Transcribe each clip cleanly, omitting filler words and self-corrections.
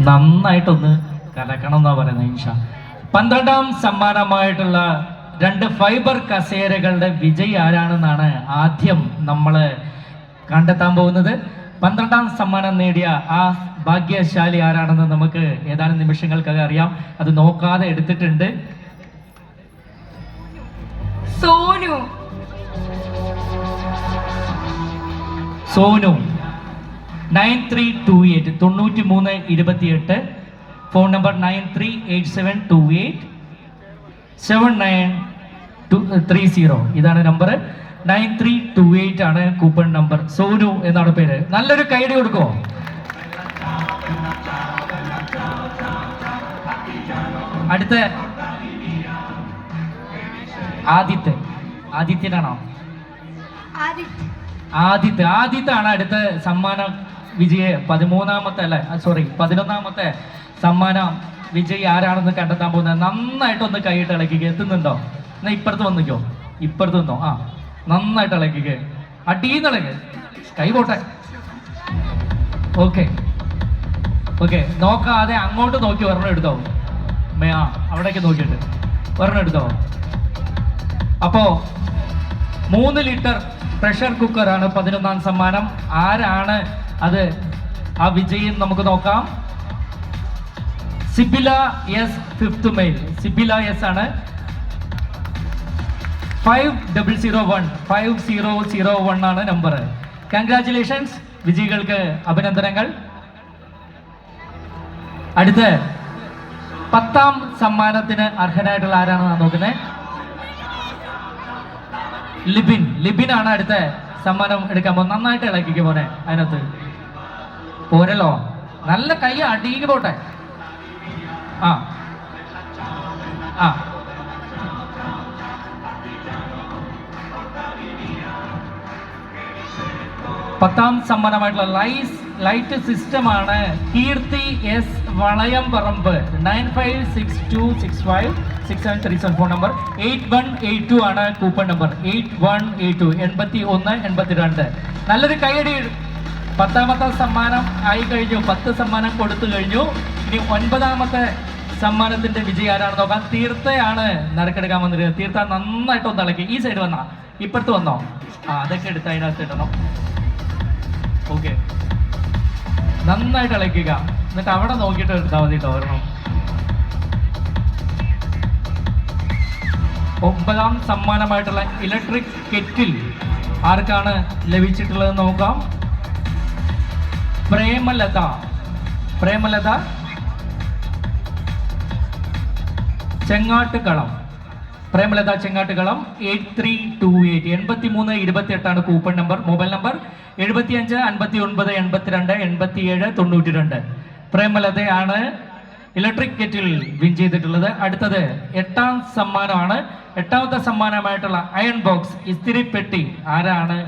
നന്നായിട്ടൊന്ന് കലക്കണം എന്നാ പറയുന്നത് ഇൻഷാ. 12ാം സമ്മാനമായിട്ടുള്ള 2 ഫൈബർ കസേരകളുടെ വിജയി ആരാണെന്നാണ് ആദ്യം നമ്മൾ കണ്ടെത്താൻ പോകുന്നത്. 12ാം സമ്മാനം നേടിയ ആ ഭാഗ്യശാലി ആരാണെന്ന് നമുക്ക് ഏതാനും നിമിഷങ്ങൾക്കകം അറിയാം. അത് നോക്കാതെ എടുത്തിട്ടുണ്ട്. Sonu Sonu 9328 9328, phone number 9387287930. ഇതാണ് നമ്പർ. 9328 ആണ് കൂപ്പൺ നമ്പർ. സോനു എന്നാണ് പേര്. നല്ലൊരു കൈഡി കൊടുക്കോ? അടുത്ത ആദിത്യനാണോ? ആദിത്യാണ് അടുത്ത സമ്മാനം വിജയ 11ാമത്തെ സമ്മാനം വിജയി ആരാണെന്ന് കണ്ടെത്താൻ പോകുന്നത്. നന്നായിട്ടൊന്ന് കൈയിട്ട് ഇളക്കിക്കുക. എത്തുന്നുണ്ടോ? എന്നാ ഇപ്പുറത്ത് വന്നിക്കോ. ഇപ്പുറത്ത് നിന്നോ. ആ, നന്നായിട്ട് ഇളക്കിക്കുക. അടീന്നിളക്ക്. കൈ പോട്ടെ. Okay okay. നോക്കാതെ അങ്ങോട്ട് നോക്കി ഒരെണ്ണം എടുത്തോ. ആ, അവിടേക്ക് നോക്കിയിട്ട് ഒരെണ്ണം എടുത്തോ. അപ്പോ 3 ലിറ്റർ പ്രഷർ കുക്കറാണ് 11ാം സമ്മാനം. ആരാണ് അത്? ആ വിജയം നമുക്ക് നോക്കാം. സിബില എസ്, 5th മെയിൽ. സിബില എസ് ആണ്. 5001 ആണ് നമ്പർ. കൺഗ്രാറ്റുലേഷൻസ്. വിജയികൾക്ക് അഭിനന്ദനങ്ങൾ. അടുത്ത് 10ാം സമ്മാനത്തിന് അർഹനായിട്ടുള്ള ആരാണെന്ന് നോക്കുന്നത്. ലിബിനാണ് അടുത്ത സമ്മാനം എടുക്കാൻ പോകുന്നത്. നന്നായിട്ട് ഇളക്കിക്ക് പോനെ. അതിനകത്ത് പോരല്ലോ. നല്ല കൈ അടിക്ക് പോട്ടെ. ആ ആ, 10ാം സമ്മാനമായിട്ടുള്ള ലൈറ്റ് സിസ്റ്റം ആണ്. കീർത്തി എസ്, വളയം പറമ്പ്. 9562656737 ഫോൺ നമ്പർ. 8182 ആണ് കൂപ്പൺ നമ്പർ. 8182 8182. നല്ലൊരു കൈയടി. 10ാമത്തെ സമ്മാനം ആയി കഴിഞ്ഞു. 10 സമ്മാനം കൊടുത്തു കഴിഞ്ഞു. ഇനി 9ാമത്തെ സമ്മാനത്തിന്റെ വിജയി ആരാണ് നോക്കാം. തീർത്ഥയാണ് നറുക്കെടുക്കാൻ വന്നിരിക്കുന്നത്. തീർത്ഥ നന്നായിട്ടൊന്ന് ഇളക്കി. ഈ സൈഡ് വന്നാ, ഇപ്പുറത്ത് വന്നോ. ആ, അതൊക്കെ എടുത്ത് അതിനകത്ത് ഇടണം. ഓക്കെ, നന്നായിട്ട് ഇളക്കുക. എന്നിട്ട് അവിടെ നോക്കിയിട്ട് എടുത്താൽ മതി കേട്ടോ. ഒരെണ്ണം. 9ാം സമ്മാനമായിട്ടുള്ള ഇലക്ട്രിക് കെറ്റിൽ ആർക്കാണ് ലഭിച്ചിട്ടുള്ളത് നോക്കാം. പ്രേമലത ചെങ്ങാട്ടുകളം. 8328 8328 ആണ് കൂപ്പൺ നമ്പർ. Mobile number 75 59 82 87 92. പ്രേമലതയാണ് ഇലക്ട്രിക് കെറ്റിൽ വിൻ ചെയ്തിട്ടുള്ളത്. അടുത്തത് 8ാം സമ്മാനമാണ്. 8ാമത്തെ സമ്മാനമായിട്ടുള്ള അയൺ ബോക്സ്, ഇസ്തിരിപ്പെട്ടി. ആരാണ്?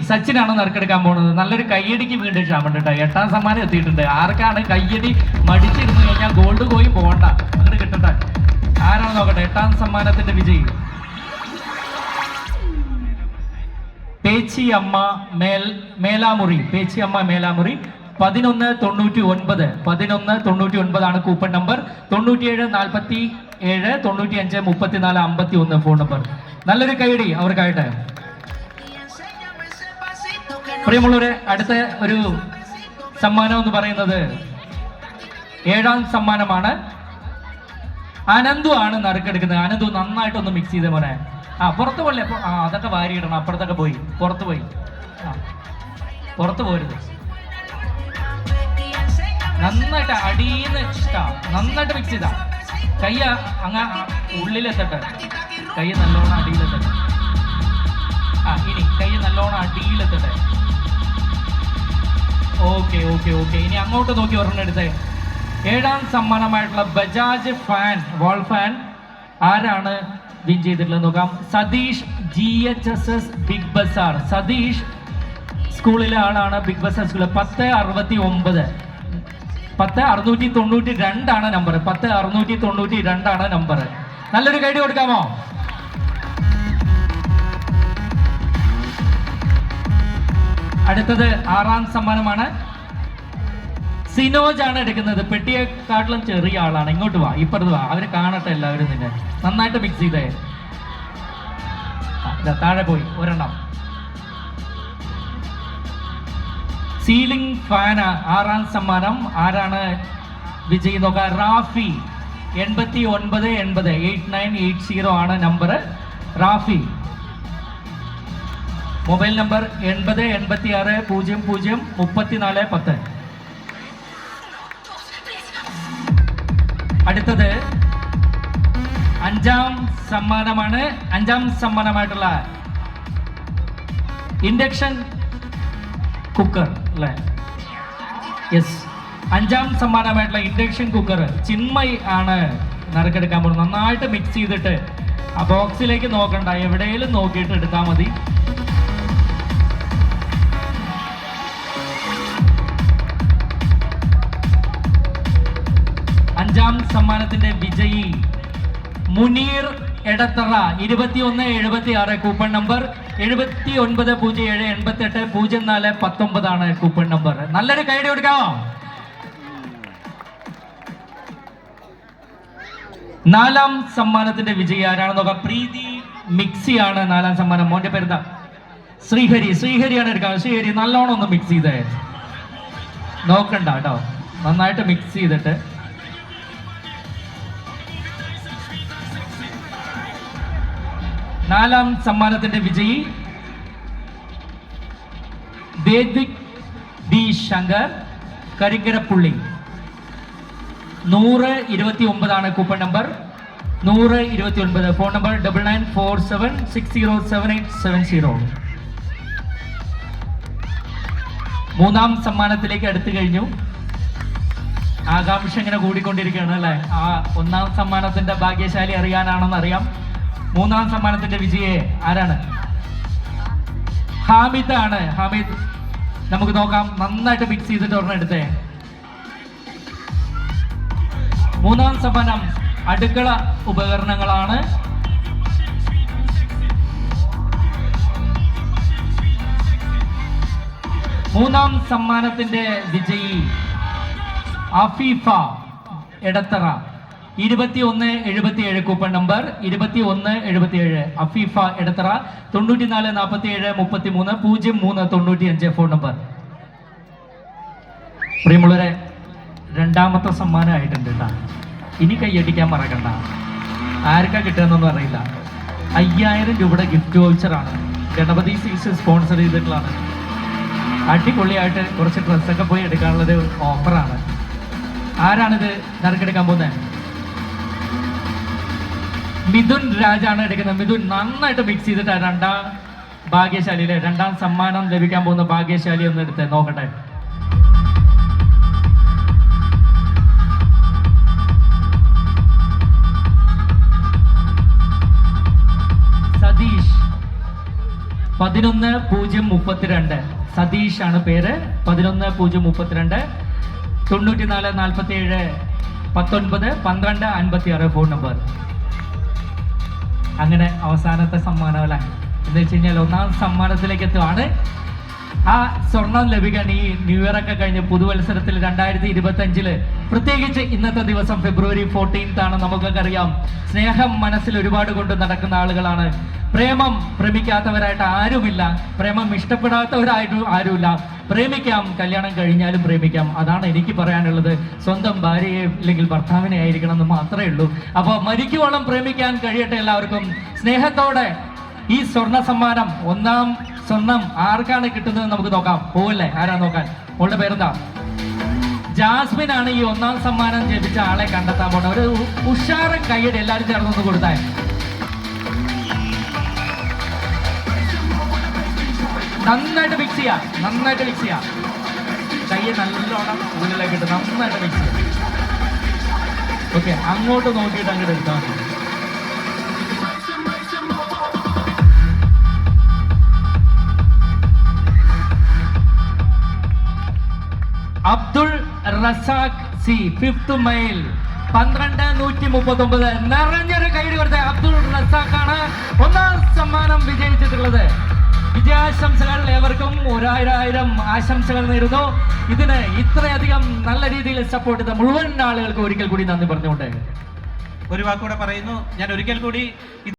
സച്ചിനാണ് നറുക്കെടുക്കാൻ പോകുന്നത്. നല്ലൊരു കയ്യടിക്ക് വീണ്ടും ക്ഷാമുണ്ട് കേട്ടോ. 8ാം സമ്മാനം എത്തിയിട്ടുണ്ട്. ആർക്കാണ്? കയ്യടി മടിച്ചിരുന്നു കഴിഞ്ഞാൽ ഗോൾഡ് കോയിൻ പോകണ്ട, അങ്ങോട്ട് കിട്ടട്ടെ. ആരാണ് നോക്കട്ടെ. 8ാം സമ്മാനത്തിന്റെ വിജയി പേച്ചിയമ്മ മേലാമുറി. 1199 ആണ് കൂപ്പൺ നമ്പർ. 97 47 95 34 51 phone number. നല്ലൊരു കൈയടി അവർക്കായിട്ട്. പ്രിയമുള്ളവരെ, അടുത്ത ഒരു സമ്മാനം എന്ന് പറയുന്നത് 7ാം സമ്മാനമാണ്. അനന്തു ആണ് നറുക്കെടുക്കുന്നത്. അനന്തു നന്നായിട്ടൊന്ന് മിക്സ് ചെയ്ത മോനെ. ആ, പുറത്ത് പോലെ. ആ, അതൊക്കെ വാരിയിടണം. അപ്പുറത്തൊക്കെ പോയി പുറത്ത് പോരുത്. നന്നായിട്ട് അടിയിന്ന് നന്നായിട്ട് മിക്സ് ചെയ്താ. കൈ അങ്ങ് ഉള്ളിലെത്തട്ടെ. കൈ നല്ലോണം അടിയിലെത്തട്ടെ. ആ, ഇനി കൈ നല്ലോണം അടിയിലെത്തട്ടെ. ഓക്കെ. ഇനി അങ്ങോട്ട് നോക്കി ഒരെണ്ണം എടുത്തേ. 7ാം സമ്മാനമായിട്ടുള്ള ബജാജ് വാൾ ഫാൻ ആരാണ് വിൻ ചെയ്തിട്ടുള്ളത് നോക്കാം. സതീഷ്, GHSS ബിഗ് ബസാർ. സതീഷ് സ്കൂളിലെ ആളാണ്. ബിഗ് ബസാർ സ്കൂളിൽ 1069 692 ആണ് നമ്പർ. 692 ആണ് നമ്പർ. നല്ലൊരു കൈഡി കൊടുക്കാമോ? അടുത്തത് 6ാം സമ്മാനമാണ്. സിനോജ് ആണ് എടുക്കുന്നത്. പെട്ടിയെക്കാട്ടിലും ചെറിയ ആളാണ്. ഇങ്ങോട്ട് വാ, ഇപ്പുറത്ത് വാ, അവര് കാണട്ടെ എല്ലാവരും നിന്നെ. നന്നായിട്ട് മിക്സ് ചെയ്തേ. താഴെ പോയി ഒരെണ്ണം. സീലിംഗ് ഫാൻ 6ാം സമ്മാനം. ആരാണ് വിജയി നോക്കാം? റാഫി 8980 8980 ആണ് നമ്പർ. Rafi mobile number 8086003410. അടുത്തത് 5ാം സമ്മാനമാണ്. 5ാം സമ്മാനമായിട്ടുള്ള ഇൻഡക്ഷൻ കുക്കർ അല്ലേ? യെസ്, 5ാം സമ്മാനമായിട്ടുള്ള ഇൻഡക്ഷൻ കുക്കർ ചിന്മയ് ആണ് നറുക്കെടുക്കാൻ പോകുന്നത്. നന്നായിട്ട് മിക്സ് ചെയ്തിട്ട് ആ ബോക്സിലേക്ക് നോക്കണ്ട, എവിടെയെങ്കിലും നോക്കിയിട്ട് എടുത്താൽ മതി. അഞ്ചാം സമ്മാനത്തിന്റെ വിജയി മുനീർ എടത്തറ 2176 കൂപ്പൺ നമ്പർ 7907880419 ആണ് കൂപ്പൺ നമ്പർ. നല്ലൊരു കൈഡി കൊടുക്കാമോ? 4ാം സമ്മാനത്തിന്റെ വിജയി ആരാണെന്ന് നോക്കാം. പ്രീതി മിക്സി ആണ് 4ാം സമ്മാനം. മോന്റെ പേരെന്താ? ശ്രീഹരിയാണ് എടുക്കാം. ശ്രീഹരി നല്ലോണം ഒന്ന് മിക്സ് ചെയ്തേ. നോക്കണ്ട കേട്ടോ, നന്നായിട്ട് മിക്സ് ചെയ്തിട്ട്. 4ാം സമ്മാനത്തിന്റെ വിജയി ദേവിക് ഡി ശങ്കർ കരിക്കരപ്പുള്ളി 129 ആണ് കൂപ്പൺ നമ്പർ. 129. Phone number 9947607870. 3ാം സമ്മാനത്തിലേക്ക് അടുത്തു കഴിഞ്ഞു. ആകാംക്ഷ ഇങ്ങനെ കൂടിക്കൊണ്ടിരിക്കുകയാണ് അല്ലെ? ആ 1ാം സമ്മാനത്തിന്റെ ഭാഗ്യശാലി അറിയാനാണെന്ന് അറിയാം. 3ാം സമ്മാനത്തിന്റെ വിജയെ ആരാണ്? ഹാമിദ് ആണ്. ഹാമിദ് നമുക്ക് നോക്കാം. നന്നായിട്ട് മിക്സ് ചെയ്തിട്ട് ഒരെണ്ണം എടുത്തേ. 3ാം സമ്മാനം അടുക്കള ഉപകരണങ്ങളാണ്. മൂന്നാം സമ്മാനത്തിന്റെ വിജയി Afeefa Edathara 2177 coupon number 2177. Afeefa Edathara 9447330395 phone number. പ്രിയമുള്ളവരെ, 2ാമത്തെ സമ്മാനമായിട്ടുണ്ട് കേട്ടോ. ഇനി കൈയടിക്കാൻ മറക്കണ്ട. ആർക്കാ കിട്ടുന്നൊന്നും അറിയില്ല. 5000 രൂപയുടെ ഗിഫ്റ്റ് വൗച്ചറാണ്. ഗണപതി സീസ് സ്പോൺസർ ചെയ്തിട്ടുള്ളതാണ്. അടിപൊളിയായിട്ട് കുറച്ച് ഡ്രസ്സൊക്കെ പോയി എടുക്കാനുള്ളൊരു ഓഫറാണ്. ആരാണിത് നറുക്കെടുക്കാൻ പോകുന്നത്? മിഥുൻ രാജാണ് എടുക്കുന്നത്. മിഥുൻ നന്നായിട്ട് മിക്സ് ചെയ്തിട്ട് 2ാം ഭാഗ്യശാലിയിലെ 2ാം സമ്മാനം ലഭിക്കാൻ പോകുന്ന ഭാഗ്യശാലി ഒന്ന് എടുത്ത് നോക്കട്ടെ. സതീഷ് 11032. സതീഷ് ആണ് പേര്. 11032 9447 19 12 56 ഫോൺ നമ്പർ. അങ്ങനെ അവസാനത്തെ സമ്മാനം അല്ല എന്ന് വെച്ച് കഴിഞ്ഞാൽ 1ാം സമ്മാനത്തിലേക്ക് എത്തുകയാണ്. ആ സ്വർണം ലഭിക്കാൻ ഈ ന്യൂ ഇയർ ഒക്കെ കഴിഞ്ഞ് പുതുവത്സരത്തിൽ 2025 പ്രത്യേകിച്ച് ഇന്നത്തെ ദിവസം ഫെബ്രുവരി 14 ആണ്. നമുക്കൊക്കെ അറിയാം, സ്നേഹം മനസ്സിൽ ഒരുപാട് കൊണ്ട് നടക്കുന്ന ആളുകളാണ്. പ്രേമം പ്രേമിക്കാത്തവരായിട്ട് ആരുമില്ല, പ്രേമം ഇഷ്ടപ്പെടാത്തവരായിട്ട് ആരുമില്ല. പ്രേമിക്കാം, കല്യാണം കഴിഞ്ഞാലും പ്രേമിക്കാം. അതാണ് എനിക്ക് പറയാനുള്ളത്. സ്വന്തം ഭാര്യയെ അല്ലെങ്കിൽ ഭർത്താവിനെ ആയിരിക്കണം എന്ന് മാത്രമേ ഉള്ളൂ. അപ്പോൾ മരിക്കുവോളം പ്രേമിക്കാൻ കഴിയട്ടെ എല്ലാവർക്കും. സ്നേഹത്തോടെ ഈ സ്വർണ്ണ സമ്മാനം 1ാം സ്വർണം ആർക്കാണ് കിട്ടുന്നത് നമുക്ക് നോക്കാം. പോവല്ലേ? ആരാ നോക്കാൻ? അവളുടെ പേരെന്താ? ജാസ്മിൻ ആണ് ഈ 1ാം സമ്മാനം ജപിച്ച ആളെ കണ്ടെത്താൻ പോണ. ഒരു ഉഷാറൻ കൈയ്യടി എല്ലാവരും ചേർന്നൊന്ന് കൊടുത്താൽ. നന്നായിട്ട് മിക്സ് ചെയ്യാം, നന്നായിട്ട് മിക്സ് ചെയ്യാം. കൈ നല്ലോണം ഉള്ളിലേക്ക് ഇട്ട് നന്നായിട്ട് മിക്സ് ചെയ്യാം. ഓക്കെ, അങ്ങോട്ട് നോക്കിയിട്ട് അങ്ങോട്ട് എടുത്താൽ മതി. Abdul Razak C 5th mile 12139. നിറഞ്ഞൊരു കൈയ്യടി കൊടുത്ത അബ്ദുൾ റസാഖ് ആണ് 1ാം സമ്മാനം വിജയിച്ചിട്ടുള്ളത്. വിജയ വിജയാശംസകൾ. ഏവർക്കും 1000 ആശംസകൾ നേരുന്നു. ഇതിന് ഇത്രയധികം നല്ല രീതിയിൽ സപ്പോർട്ട് ചെയ്ത മുഴുവൻ ആളുകൾക്ക് ഒരിക്കൽ കൂടി നന്ദി പറഞ്ഞുകൊണ്ട് ഒരു വാക്കുകൂടെ പറയുന്നു. ഞാൻ ഒരിക്കൽ കൂടി